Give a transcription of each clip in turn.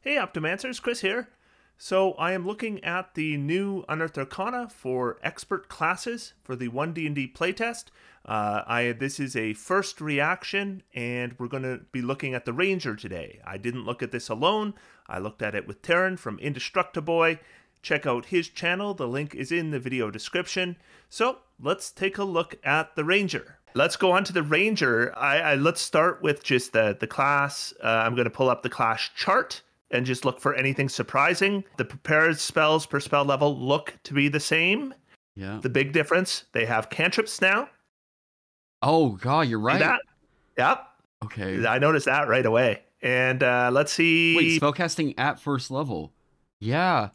Hey Optimancers, Chris here. So I am looking at the new Unearthed Arcana for expert classes for the 1D&D Playtest. This is a first reaction, and we're going to be looking at the Ranger today. I didn't look at this alone. I looked at it with Taryn from Indestructiboy. Check out his channel. The link is in the video description. So let's take a look at the Ranger. Let's go on to the Ranger. Let's start with just the class. I'm going to pull up the class chart and just look for anything surprising. The prepared spells per spell level look to be the same. Yeah. The big difference, they have cantrips now. Oh, God, you're right. See that? Yep. Okay. I noticed that right away. And let's see. Wait, spellcasting at first level. Yeah.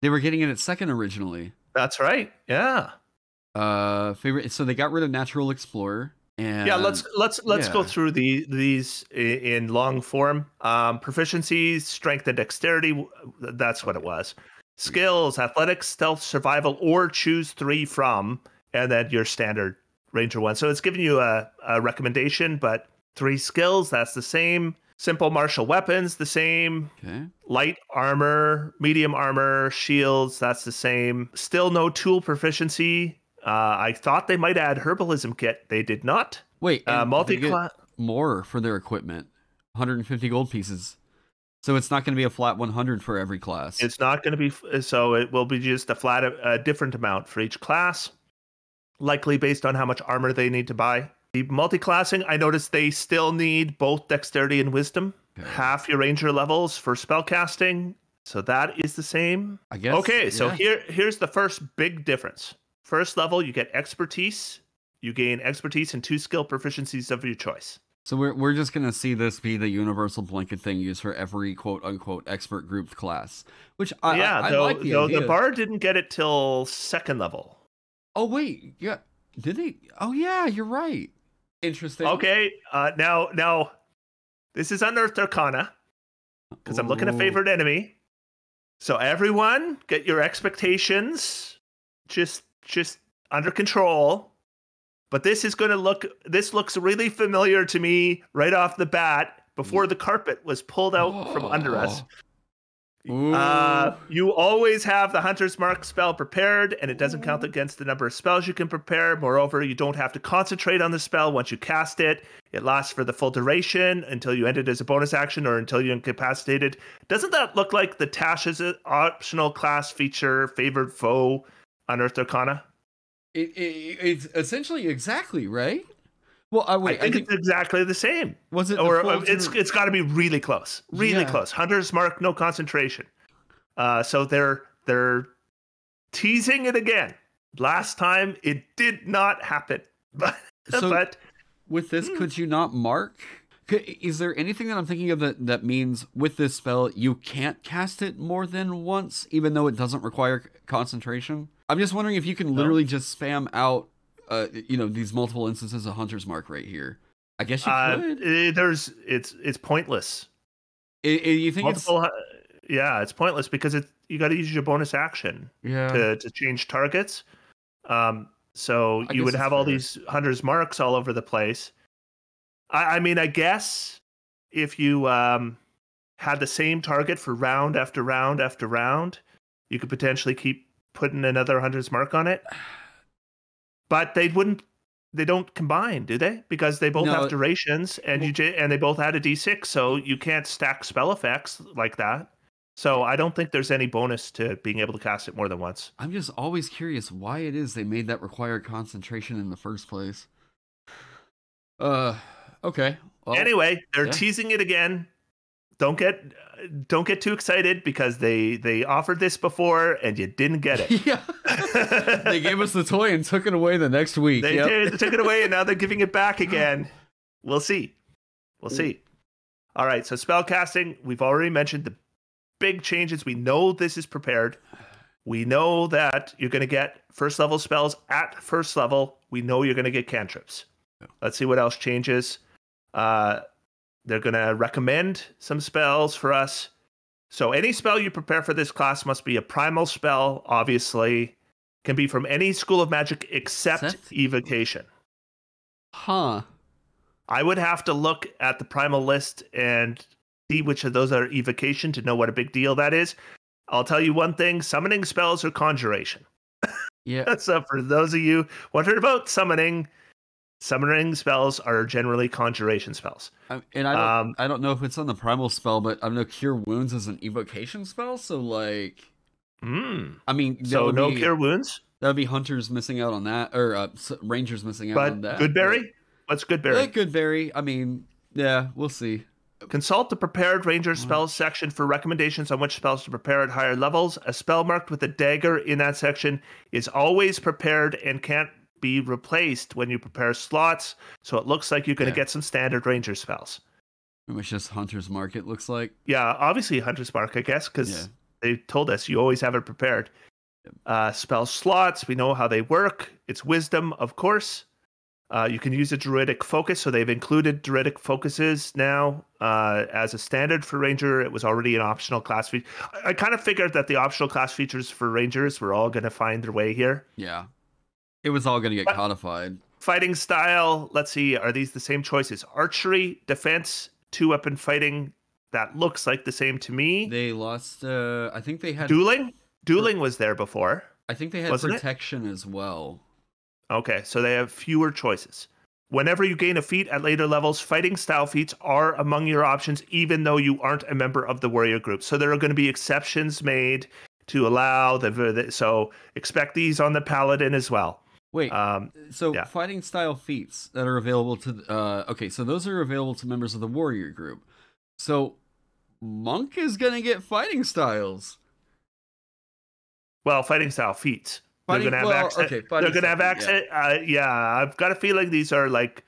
They were getting it at second originally. That's right. Yeah. Favorite. So they got rid of Natural Explorer. And yeah, let's go through these in long form. Proficiencies, strength and dexterity. That's what it was. Skills, athletics, stealth, survival, or choose 3 from, and then your standard Ranger one. So it's giving you a recommendation, but 3 skills, that's the same. Simple martial weapons, the same. Okay. Light armor, medium armor, shields, that's the same. Still no tool proficiency. I thought they might add herbalism kit. They did not. Wait, multi-class more for their equipment. 150 gold pieces. So it's not going to be a flat 100 for every class. It's not going to be, so it will be just a different amount for each class, likely based on how much armor they need to buy. The multi-classing, I noticed they still need both dexterity and wisdom. Okay. Half your ranger levels for spellcasting. So that is the same. I guess. Okay, yeah. so here's the first big difference. First level, you get expertise. You gain expertise and 2 skill proficiencies of your choice. So we're just going to see this be the universal blanket thing used for every quote-unquote expert grouped class. Which I like the idea. The bard didn't get it till second level. Oh, wait. Yeah. Did they? Oh, yeah, you're right. Interesting. Okay, now, this is Unearthed Arcana, because I'm looking at favorite enemy. So everyone, get your expectations just under control. But this looks really familiar to me right off the bat before the carpet was pulled out from under us. You always have the Hunter's Mark spell prepared, and it doesn't count against the number of spells you can prepare. Moreover, you don't have to concentrate on the spell once you cast it. It lasts for the full duration until you end it as a bonus action or until you're incapacitated. Doesn't that look like the Tasha's optional class feature, Favored Foe, Unearthed Arcana? It's essentially exactly, right? Well, I think it's exactly the same. Was it? Or it's got to be really close. Really close. Hunter's Mark, no concentration. So they're teasing it again. Last time it did not happen. But with this, could you not mark? Is there anything that I'm thinking of that means with this spell you can't cast it more than once, even though it doesn't require concentration? I'm just wondering if you can literally just spam out, these multiple instances of Hunter's Mark right here. I guess you could. It's pointless. You think it's pointless because you got to use your bonus action to change targets. So you would have all these Hunter's Marks all over the place. I mean, I guess if you had the same target for round after round after round, you could potentially keep putting another Hunter's Mark on it. But they don't combine, do they? Because they both have durations, and they both add a d6, so you can't stack spell effects like that. So I don't think there's any bonus to being able to cast it more than once. I'm just always curious why it is they made that require concentration in the first place. Okay. Well, anyway, they're teasing it again. Don't get too excited because they offered this before and you didn't get it. Yeah. They gave us the toy and took it away the next week. They did. They took it away and now they're giving it back again. We'll see. All right, so spellcasting, we've already mentioned the big changes. We know this is prepared. We know that you're going to get first level spells at first level. We know you're going to get cantrips. Let's see what else changes. They're going to recommend some spells for us. So any spell you prepare for this class must be a primal spell, obviously. Can be from any school of magic except evocation. Huh. I would have to look at the primal list and see which of those are evocation to know what a big deal that is. I'll tell you one thing: summoning spells are conjuration. Yeah. So for those of you wondering about summoning spells are generally conjuration spells. And I don't know if it's on the primal spell, but I know Cure Wounds is an evocation spell, so like, I mean, so no Cure Wounds. That would be hunters missing out on that, or rangers missing out on that. Goodberry? What's Goodberry? Goodberry. I mean, yeah, we'll see. Consult the prepared ranger spells section for recommendations on which spells to prepare at higher levels. A spell marked with a dagger in that section is always prepared and can't be replaced when you prepare slots, so it looks like you're going to get some standard ranger spells. Which is Hunter's Mark, it looks like. Yeah, obviously Hunter's Mark, I guess, because they told us you always have it prepared. Spell slots, we know how they work. It's wisdom, of course. You can use a druidic focus, so they've included druidic focuses now as a standard for ranger. It was already an optional class feature. I kind of figured that the optional class features for rangers were all going to find their way here. Yeah. It was all going to get codified. Fighting style, let's see, are these the same choices? Archery, defense, 2-weapon fighting, that looks like the same to me. They lost, I think they had... Dueling? Dueling was there before. I think they had protection as well. Okay, so they have fewer choices. Whenever you gain a feat at later levels, fighting style feats are among your options, even though you aren't a member of the warrior group. So there are going to be exceptions made to allow so expect these on the paladin as well. Wait, fighting style feats that are available to so those are available to members of the warrior group. So monk is going to get fighting styles. Well, fighting style feats. They're going to have access. They're going to have access. Yeah, I've got a feeling these are like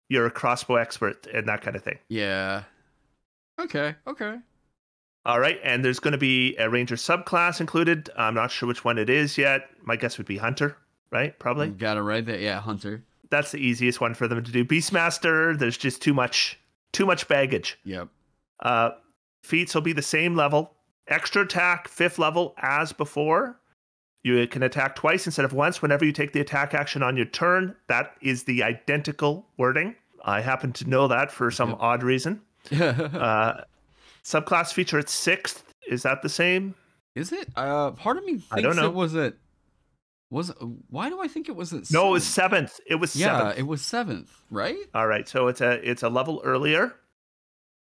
you're a crossbow expert and that kind of thing. Yeah. Okay. All right, and there's going to be a ranger subclass included. I'm not sure which one it is yet. My guess would be hunter, right? Probably. Got it right there. Yeah, hunter. That's the easiest one for them to do. Beastmaster, there's just too much baggage. Yep. Feats will be the same level. Extra attack, 5th level as before. You can attack twice instead of once whenever you take the attack action on your turn. That is the identical wording. I happen to know that for some odd reason. Subclass feature at 6th. Is that the same? Is it? Part of me thinks I don't know. Why do I think it was at 7th? No, it was 7th. It was 7th. Yeah, it was 7th, right? All right, so it's a level earlier.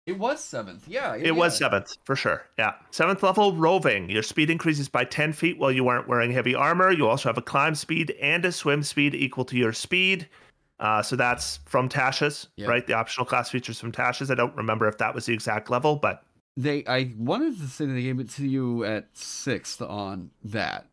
It was 7th, yeah. It was 7th, for sure, yeah. 7th level, roving. Your speed increases by 10 feet while you aren't wearing heavy armor. You also have a climb speed and a swim speed equal to your speed. So that's from Tasha's, right? The optional class features from Tasha's. I don't remember if that was the exact level, but... I wanted to say that they gave it to you at 6th on that.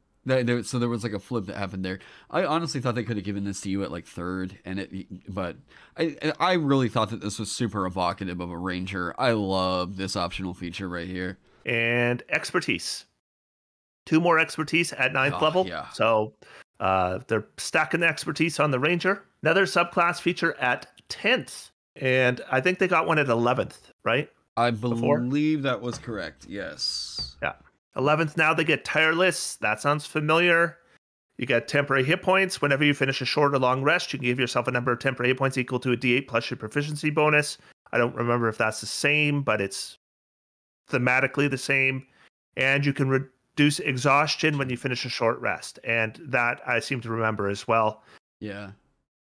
So there was like a flip that happened there. I honestly thought they could have given this to you at like 3rd, but I really thought that this was super evocative of a ranger. I love this optional feature right here. And expertise. 2 more expertise at 9th level. Yeah. So they're stacking the expertise on the ranger. Another subclass feature at 10th. And I think they got one at 11th, right? I believe that was correct. Yes. Yeah. 11th, now they get tireless. That sounds familiar. You get temporary hit points. Whenever you finish a short or long rest, you can give yourself a number of temporary hit points equal to a D8 plus your proficiency bonus. I don't remember if that's the same, but it's thematically the same. And you can reduce exhaustion when you finish a short rest. And that I seem to remember as well. Yeah.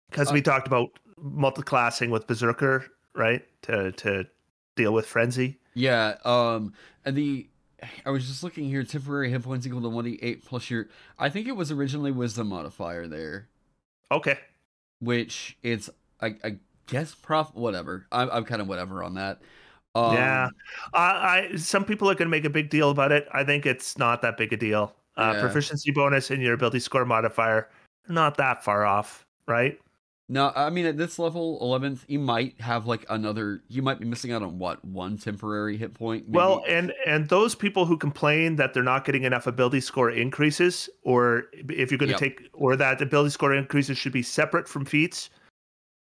Because we talked about multiclassing with Berserker, right? To deal with Frenzy. Yeah. I was just looking here. Temporary hit points equal to 1d8 plus your... I think it was originally Wisdom modifier there. Okay. Which it's, I guess, whatever. I'm kind of whatever on that. Yeah. Some people are going to make a big deal about it. I think it's not that big a deal. Proficiency bonus and your ability score modifier, not that far off, right? No, I mean, at this level, 11th, you might have like you might be missing out on one temporary hit point. Maybe. Well, and those people who complain that they're not getting enough ability score increases, or if you're going to or that ability score increases should be separate from feats.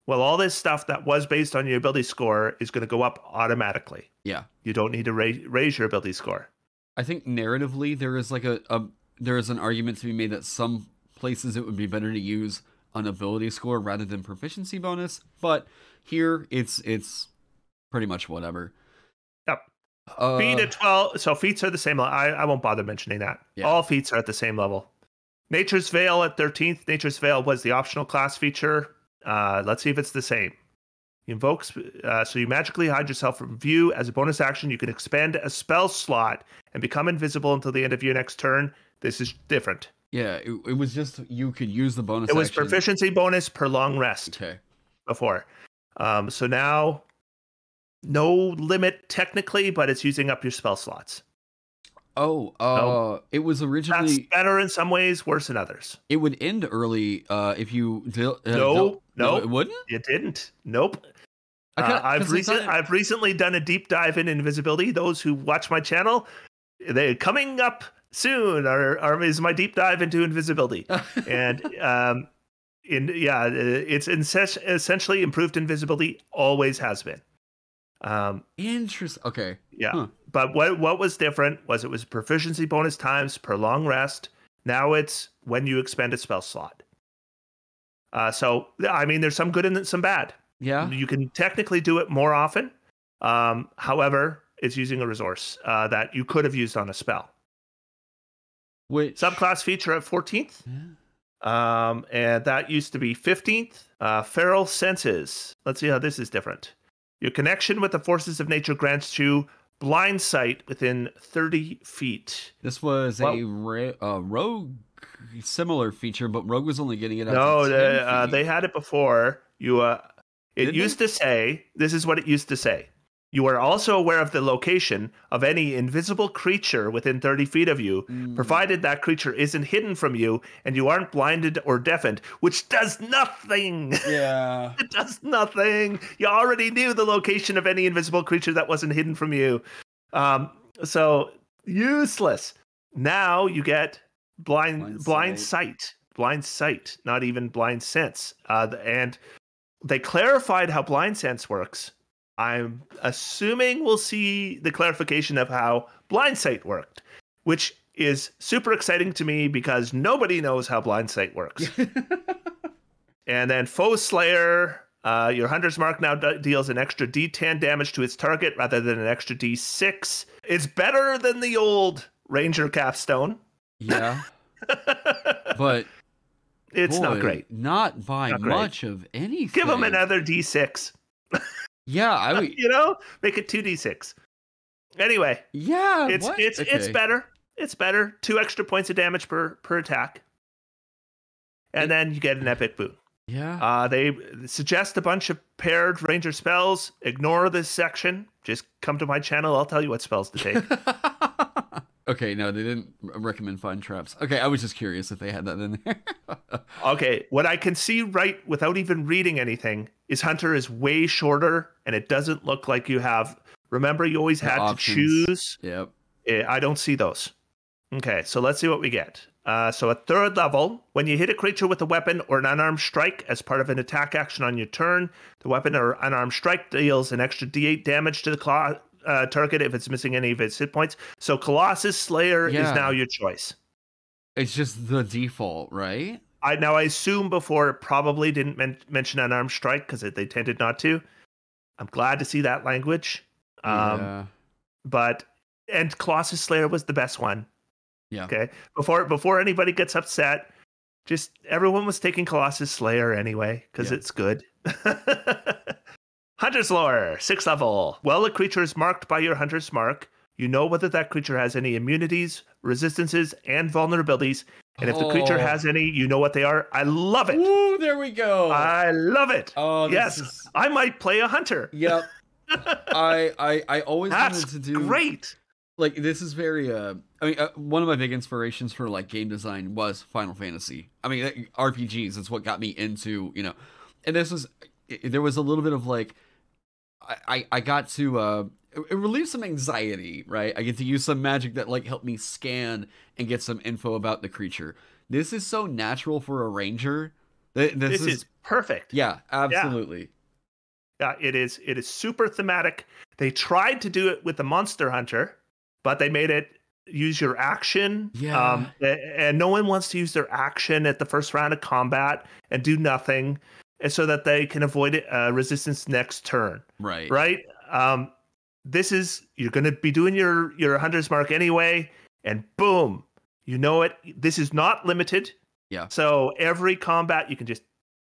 Well, all this stuff that was based on your ability score is going to go up automatically. Yeah. You don't need to raise your ability score. I think narratively, there is like there is an argument to be made that some places it would be better to use an ability score rather than proficiency bonus, but here it's pretty much whatever. Yep. Feat at 12. So feats are the same. I won't bother mentioning that. Yeah. All feats are at the same level. Nature's Veil at 13th. Nature's Veil was the optional class feature. Let's see if it's the same. Invokes, so you magically hide yourself from view. As a bonus action, you can expend a spell slot and become invisible until the end of your next turn. This is different. Yeah, it was just you could use the bonus. It was action. proficiency bonus per long rest. Okay. Before. So now, no limit technically, but it's using up your spell slots. It was originally... That's better in some ways, worse in others. It would end early if you... No, it wouldn't? It didn't. Nope. I've recently done a deep dive in invisibility. Those who watch my channel, they're coming up soon. Is my deep dive into invisibility, and it's essentially improved invisibility. Always has been. Interesting. Okay. Yeah, but what was different was it was proficiency bonus times per long rest. Now it's when you expend a spell slot. So I mean, there's some good and some bad. Yeah. You can technically do it more often. However, it's using a resource that you could have used on a spell. Which subclass feature at 14th. Yeah. And that used to be 15th. Feral Senses. Let's see how this is different. Your connection with the forces of nature grants you blind sight within 30 feet. This was a rogue similar feature, but rogue was only getting it out. No, they had it before. It used to say, this is what it used to say. You are also aware of the location of any invisible creature within 30 feet of you, provided that creature isn't hidden from you and you aren't blinded or deafened, which does nothing. Yeah. It does nothing. You already knew the location of any invisible creature that wasn't hidden from you. So useless. Now you get blind sight. Blind sight, not even blind sense. And they clarified how blind sense works. I'm assuming we'll see the clarification of how blind sight worked, which is super exciting to me because nobody knows how blind sight works. And then Foe Slayer, your Hunter's Mark now deals an extra D10 damage to its target rather than an extra D6. It's better than the old Ranger Capstone. Yeah. But it's not great. Not by much of anything. Give him another D6. Yeah, I would. Make it 2d6. Anyway, yeah, it's better. It's better. 2 extra points of damage per attack, and then you get an epic boon. Yeah. They suggest a bunch of paired ranger spells. Ignore this section. Just come to my channel. I'll tell you what spells to take. Okay, no, they didn't recommend Find Traps. Okay, I was just curious if they had that in there. Okay, what I can see right without even reading anything is Hunter is way shorter, and it doesn't look like you have... Remember, you always had options to choose? Yep. I don't see those. Okay, so let's see what we get. So at 3rd level, when you hit a creature with a weapon or an unarmed strike as part of an attack action on your turn, the weapon or unarmed strike deals an extra d8 damage to the target if it's missing any of its hit points. So Colossus Slayer is now your choice. It's just the default, right? I assume before it probably didn't mention unarmed strike because they tended not to. I'm glad to see that language. And Colossus Slayer was the best one. Yeah. Okay. Before anybody gets upset, just everyone was taking Colossus Slayer anyway because it's good. Hunter's Lore, 6th level. While a creature is marked by your Hunter's Mark, you know whether that creature has any immunities, resistances, and vulnerabilities. And if the creature has any, you know what they are. I love it. Ooh, there we go. I love it. Oh, yes. I might play a hunter. Yep. I always wanted to do... great. Like, this is very... one of my big inspirations for, like, game design was Final Fantasy. I mean, RPGs is what got me into, And this was... There was a little bit of, like... I got to... it relieves some anxiety, right? I get to use some magic that, like, helped me scan and get some info about the creature. This is so natural for a ranger. This is perfect. Yeah, absolutely. Yeah, it is super thematic. They tried to do it with the Monster Hunter, but they made it use your action. Yeah. And no one wants to use their action at the first round of combat and do nothing, and so that they can avoid resistance next turn. Right. Right? you're going to be doing your hunter's mark anyway, and boom, you know it. This is not limited. Yeah. So every combat, you can just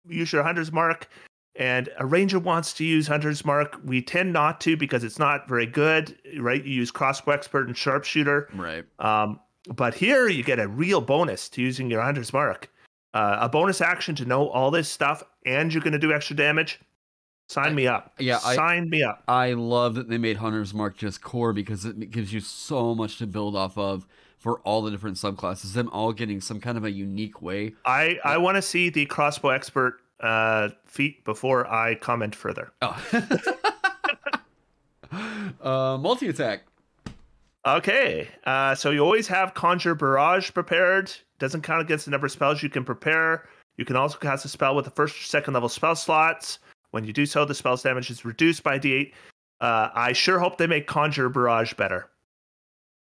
use your hunter's mark. And a ranger wants to use hunter's mark. We tend not to because it's not very good, right? You use crossbow expert and sharpshooter. Right. But here you get a real bonus to using your hunter's mark. A bonus action to know all this stuff, and you're going to do extra damage. Sign me up. Yeah, sign me up. I love that they made Hunter's Mark just core because it gives you so much to build off of for all the different subclasses. Them all getting some kind of a unique way. I want to see the crossbow expert feat before I comment further. Oh. Multi-attack. Okay, so you always have Conjure Barrage prepared. Doesn't count against the number of spells you can prepare. You can also cast a spell with the first or second level spell slots. When you do so, the spell's damage is reduced by D8. I sure hope they make Conjure Barrage better,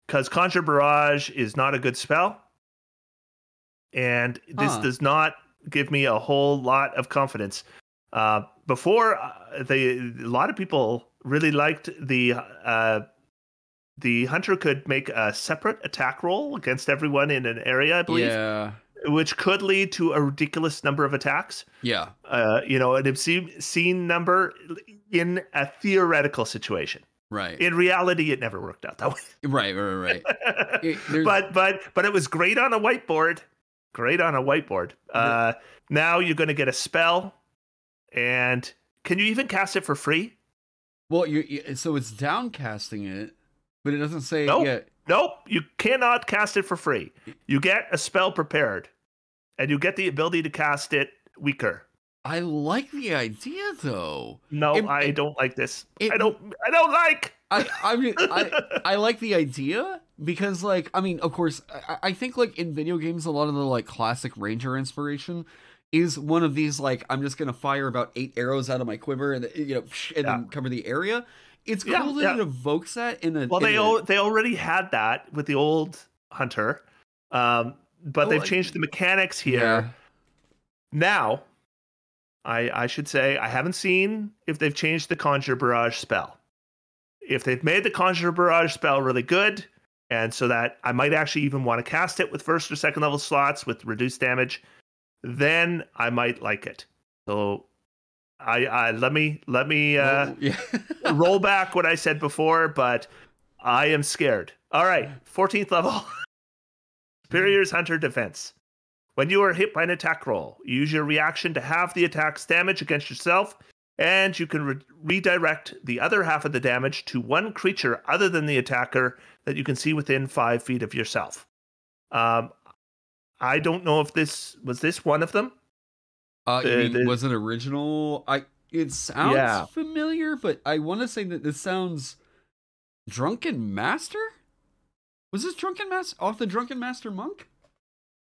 because Conjure Barrage is not a good spell, and this does not give me a whole lot of confidence. Before, a lot of people really liked the hunter could make a separate attack roll against everyone in an area, I believe. Yeah. Which could lead to a ridiculous number of attacks. Yeah. An obscene number in a theoretical situation. Right. In reality, it never worked out that way. Right. But it was great on a whiteboard. Now you're going to get a spell, and can you even cast it for free? Well, so it's downcasting it, but it doesn't say yet. Nope, you cannot cast it for free. You get a spell prepared, and you get the ability to cast it weaker. I like the idea, though. No, I don't like this. I don't like. I mean, I like the idea because, like, I mean, of course, I think, like, in video games, a lot of the, like, classic Ranger inspiration is one of these, like, I'm just going to fire about 8 arrows out of my quiver and, then cover the area. It's cool that it evokes that in a... Well, they already had that with the old Hunter, but they've changed the mechanics here. Yeah. Now, I should say, I haven't seen if they've changed the Conjure Barrage spell. If they've made the Conjure Barrage spell really good, and so that I might actually even want to cast it with first or second level slots with reduced damage, then I might like it. So... let me roll back what I said before, but I am scared. All right, 14th level. Superior's Hunter Defense. When you are hit by an attack roll, you use your reaction to halve the attack's damage against yourself, and you can redirect the other half of the damage to one creature other than the attacker that you can see within 5 feet of yourself. I don't know if this was one of them. Was it original? It sounds familiar, but I want to say that this sounds Drunken Master? Was this Drunken Master off the Drunken Master Monk?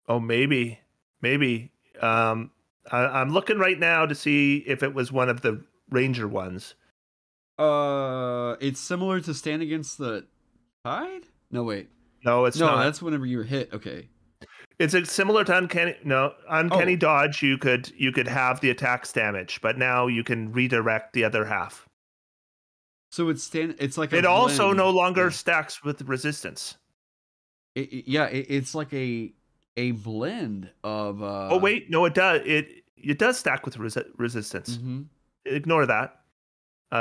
Oh, maybe. I'm looking right now to see if it was one of the Ranger ones. It's similar to Stand Against the Tide? No, wait. No, it's not. No, that's whenever you're hit. Okay. It's similar to Uncanny Dodge. You could have the attack's damage, but now you can redirect the other half. So it's like it also no longer stacks with resistance. It's like a blend of. Oh wait, no, it does. It does stack with resistance. Mm-hmm. Ignore that,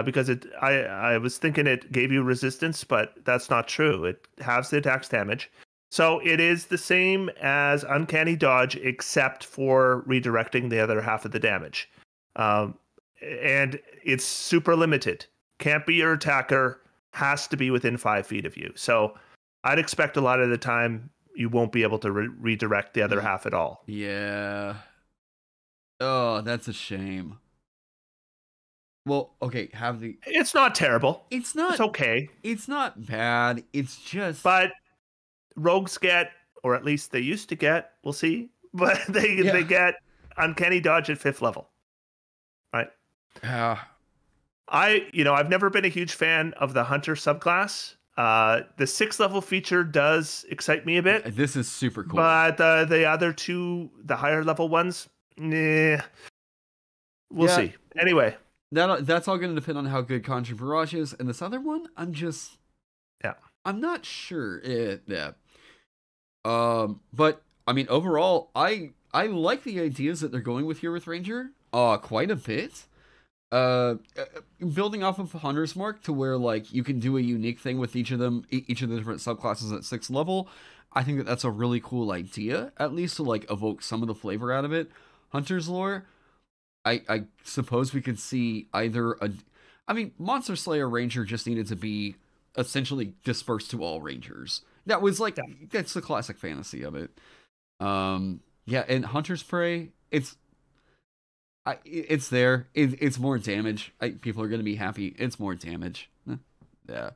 because I was thinking it gave you resistance, but that's not true. It halves the attack's damage. So it is the same as Uncanny Dodge, except for redirecting the other half of the damage. And it's super limited. Can't be your attacker, has to be within 5 feet of you. So I'd expect a lot of the time you won't be able to redirect the other half at all. Yeah. Oh, that's a shame. Well, okay, It's not terrible. It's not... It's okay. It's not bad. It's just... But... rogues get, or at least they used to get, we'll see, but they get Uncanny Dodge at 5th level, right? I've never been a huge fan of the Hunter subclass. The 6th level feature does excite me a bit. This is super cool. But the other two, the higher level ones, we'll see. Anyway. that's all going to depend on how good Conjure Barrage is, and this other one, Yeah. I'm not sure. Yeah. But I mean, overall, I like the ideas that they're going with here with Ranger. Quite a bit. Building off of Hunter's Mark to where like you can do a unique thing with each of them, each of the different subclasses at 6th level. I think that that's a really cool idea, at least to like evoke some of the flavor out of it. Hunter's lore, I suppose we could see either I mean, Monster Slayer Ranger just needed to be essentially dispersed to all Rangers. That was like, that's the classic fantasy of it. Yeah, and Hunter's Prey, it's there. It's more damage. People are going to be happy. It's more damage. Yeah.